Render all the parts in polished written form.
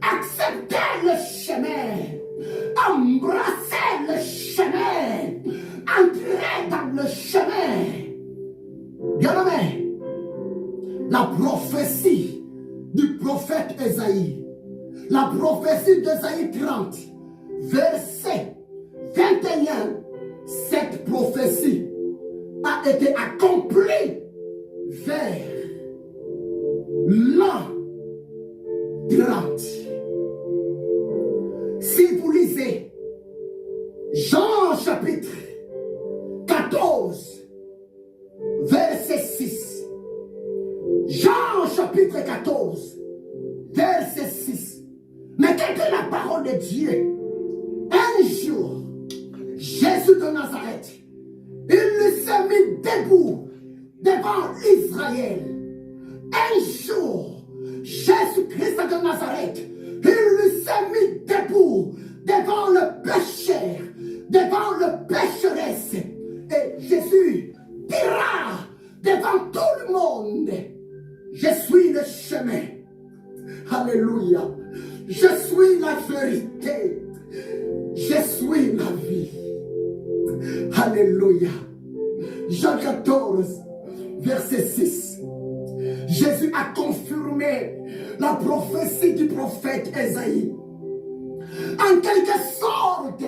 accepter le chemin, embrasser le chemin, entrer dans le chemin. Bien-aimé, la prophétie du prophète Ésaïe, la prophétie d'Ésaïe 30, verset 21, cette prophétie a été accomplie vers l'an 30. Si vous lisez Jean chapitre 14, verset 6, Jean chapitre 14, verset 6, mais quelle est la parole de Dieu? Un jour, Jésus de Nazareth, il s'est mis debout devant Israël. Un jour, Jésus-Christ de Nazareth, il s'est mis debout devant le pécheur, devant le pécheresse. Et Jésus dira devant tout le monde, je suis le chemin. Alléluia. Je suis la vérité. Je suis la vie. Alléluia. Jean 14, verset 6. Jésus a confirmé la prophétie du prophète Ésaïe. En quelque sorte,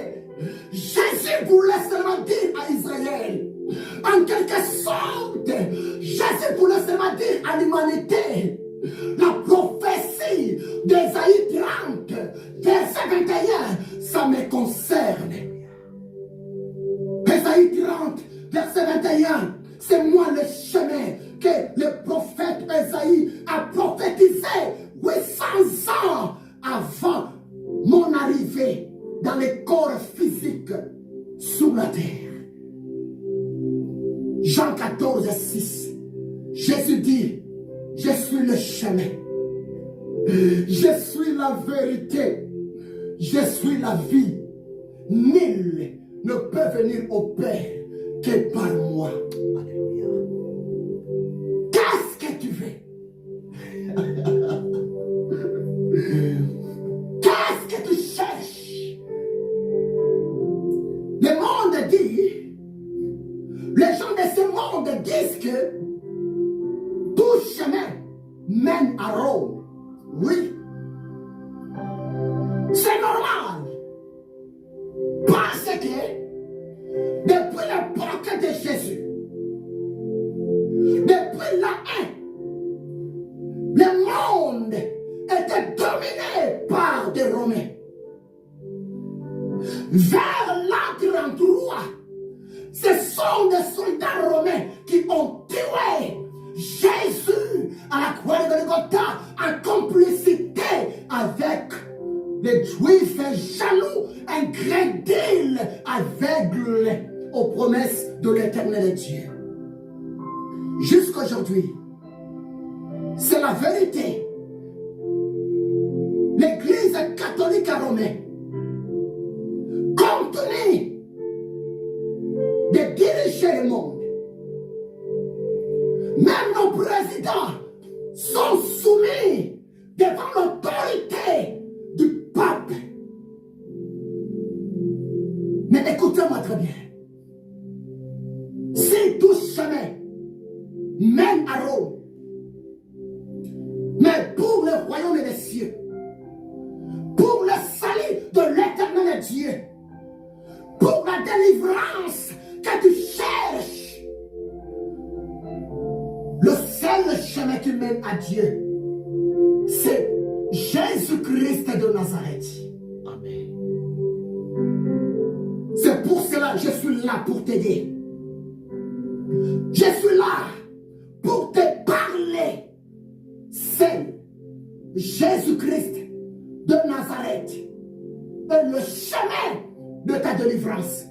Jésus voulait seulement dire à Israël, en quelque sorte, Jésus voulait seulement dire à l'humanité, la prophétie d'Ésaïe 30, verset 21, ça me concerne. Ésaïe 30, verset 21, c'est moi le chemin que le prophète Ésaïe a prophétisé 800 ans avant mon arrivée dans le corps physique sur la terre. Jean 14, 6. Jésus dit, je suis le chemin, je suis la vérité, je suis la vie. Nul ne peut venir au Père que par moi. Alléluia. Qu'est-ce que tu veux? Qu'est-ce que tu cherches? Le monde dit, les gens de ce monde disent que tout chemin mène à Rome. Oui. C'est normal. Parce que depuis l'époque de Jésus, depuis la haine, le monde était dominé par des Romains. Vers l'an 33, ce sont des soldats romains qui ont tué Jésus à la croix de Golgotha en complicité avec les Juifs jaloux, incrédules, aveugles aux promesses de l'éternel Dieu. Jusqu'aujourd'hui, c'est la vérité. L'Église catholique romaine continue de diriger le monde. Même nos présidents sont soumis devant l'autorité du pape. Mais écoutez-moi très bien. Si tout chemin mène à Rome, mais pour le royaume des cieux, pour le salut de l'éternel Dieu, pour la délivrance que tu cherches, le seul chemin qui mène à Dieu, c'est Jésus-Christ de Nazareth. Amen. C'est pour cela que je suis là pour t'aider. Je suis là pour te parler. C'est Jésus-Christ de Nazareth est le chemin de ta délivrance,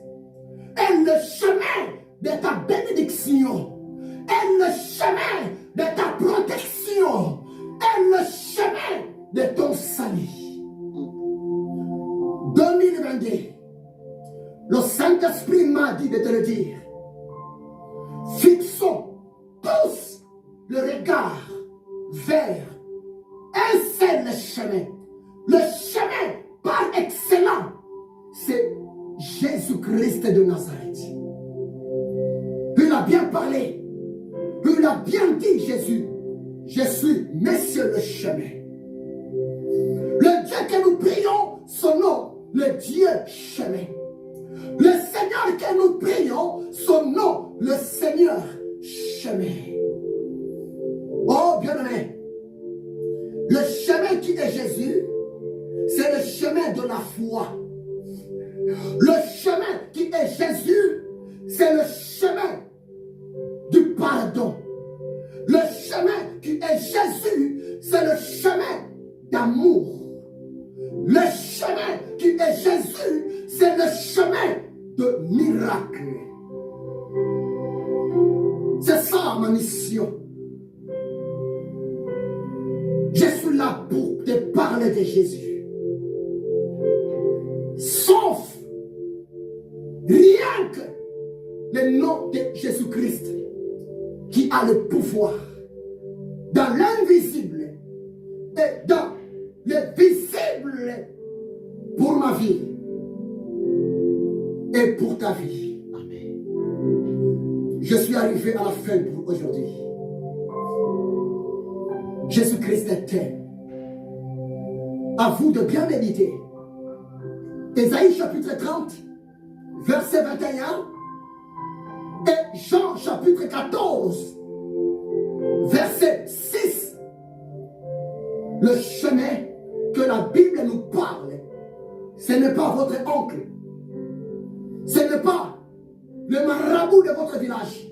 est le chemin de ta bénédiction, est le chemin de ta protection, est le chemin de ton salut. 2022, le Saint-Esprit m'a dit de te le dire. Fixons tous le regard vers un seul chemin le chemin par excellence, c'est Jésus-Christ de Nazareth. Il a bien parlé. Il a bien dit, Jésus, je suis Monsieur le chemin. Le Dieu que nous prions, son nom, le Dieu chemin. Le Seigneur que nous prions, son nom, le Seigneur chemin. Oh, bien-aimé, le chemin qui est Jésus, c'est le chemin de la foi. Le chemin qui est Jésus, c'est le chemin du pardon. Le chemin qui est Jésus, c'est le chemin d'amour. Le chemin qui est Jésus, c'est le chemin de miracle. C'est ça ma mission. Je suis là pour te parler de Jésus. Sauf rien que le nom de Jésus-Christ qui a le pouvoir dans l'invisible et dans le visible pour ma vie et pour ta vie. Amen. Je suis arrivé à la fin pour aujourd'hui. Jésus-Christ t'aime. À vous de bien méditer. Ésaïe chapitre 30, verset 21 et Jean chapitre 14, verset 6. Le chemin que la Bible nous parle, ce n'est pas votre oncle, ce n'est pas le marabout de votre village.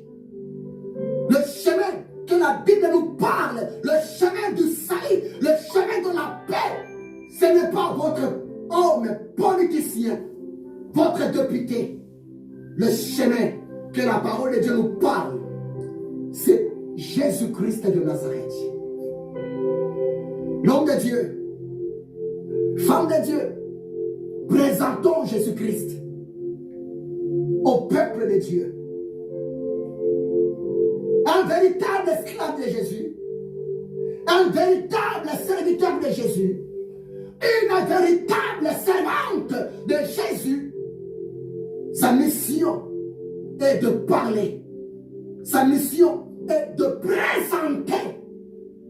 Le chemin que la Bible nous parle, le chemin du salut, le chemin de la paix, ce n'est pas votre homme politicien, votre député. Le chemin que la parole de Dieu nous parle, c'est Jésus-Christ de Nazareth. L'homme de Dieu, femme de Dieu, présentons Jésus-Christ au peuple de Dieu. Un véritable esclave de Jésus, un véritable serviteur de Jésus, une véritable servante de Jésus. Sa mission est de parler. Sa mission est de présenter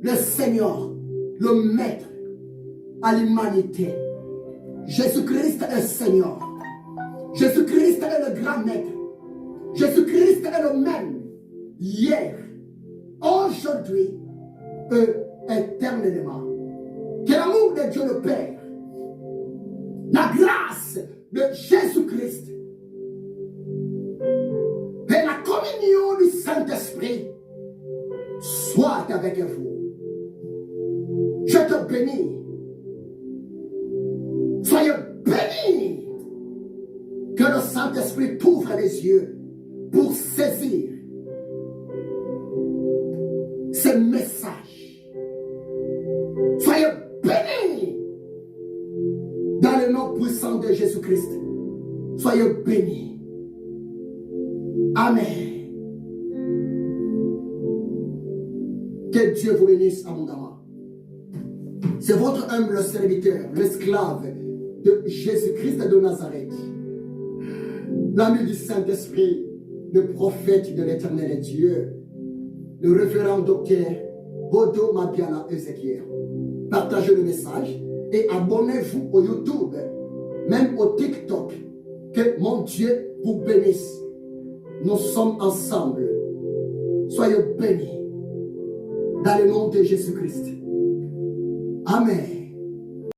le Seigneur, le Maître à l'humanité. Jésus-Christ est Seigneur. Jésus-Christ est le grand Maître. Jésus-Christ est le même hier, aujourd'hui et éternellement. Que l'amour de Dieu le Père, la grâce de Jésus-Christ et la communion du Saint-Esprit soit avec vous. Je te bénis. Soyez bénis. Que le Saint-Esprit t'ouvre les yeux pour saisir ce message. Soyez bénis dans le nom puissant de Jésus-Christ. Soyez bénis. Amen. Que Dieu vous bénisse abondamment. C'est votre humble serviteur, l'esclave de Jésus-Christ de Nazareth, l'ami du Saint-Esprit, le prophète de l'éternel Dieu, le révérend docteur Bodo Mabiala Ezekiel. Partagez le message et abonnez-vous au YouTube, même au TikTok. Que mon Dieu vous bénisse. Nous sommes ensemble. Soyez bénis dans le nom de Jésus-Christ. Amen.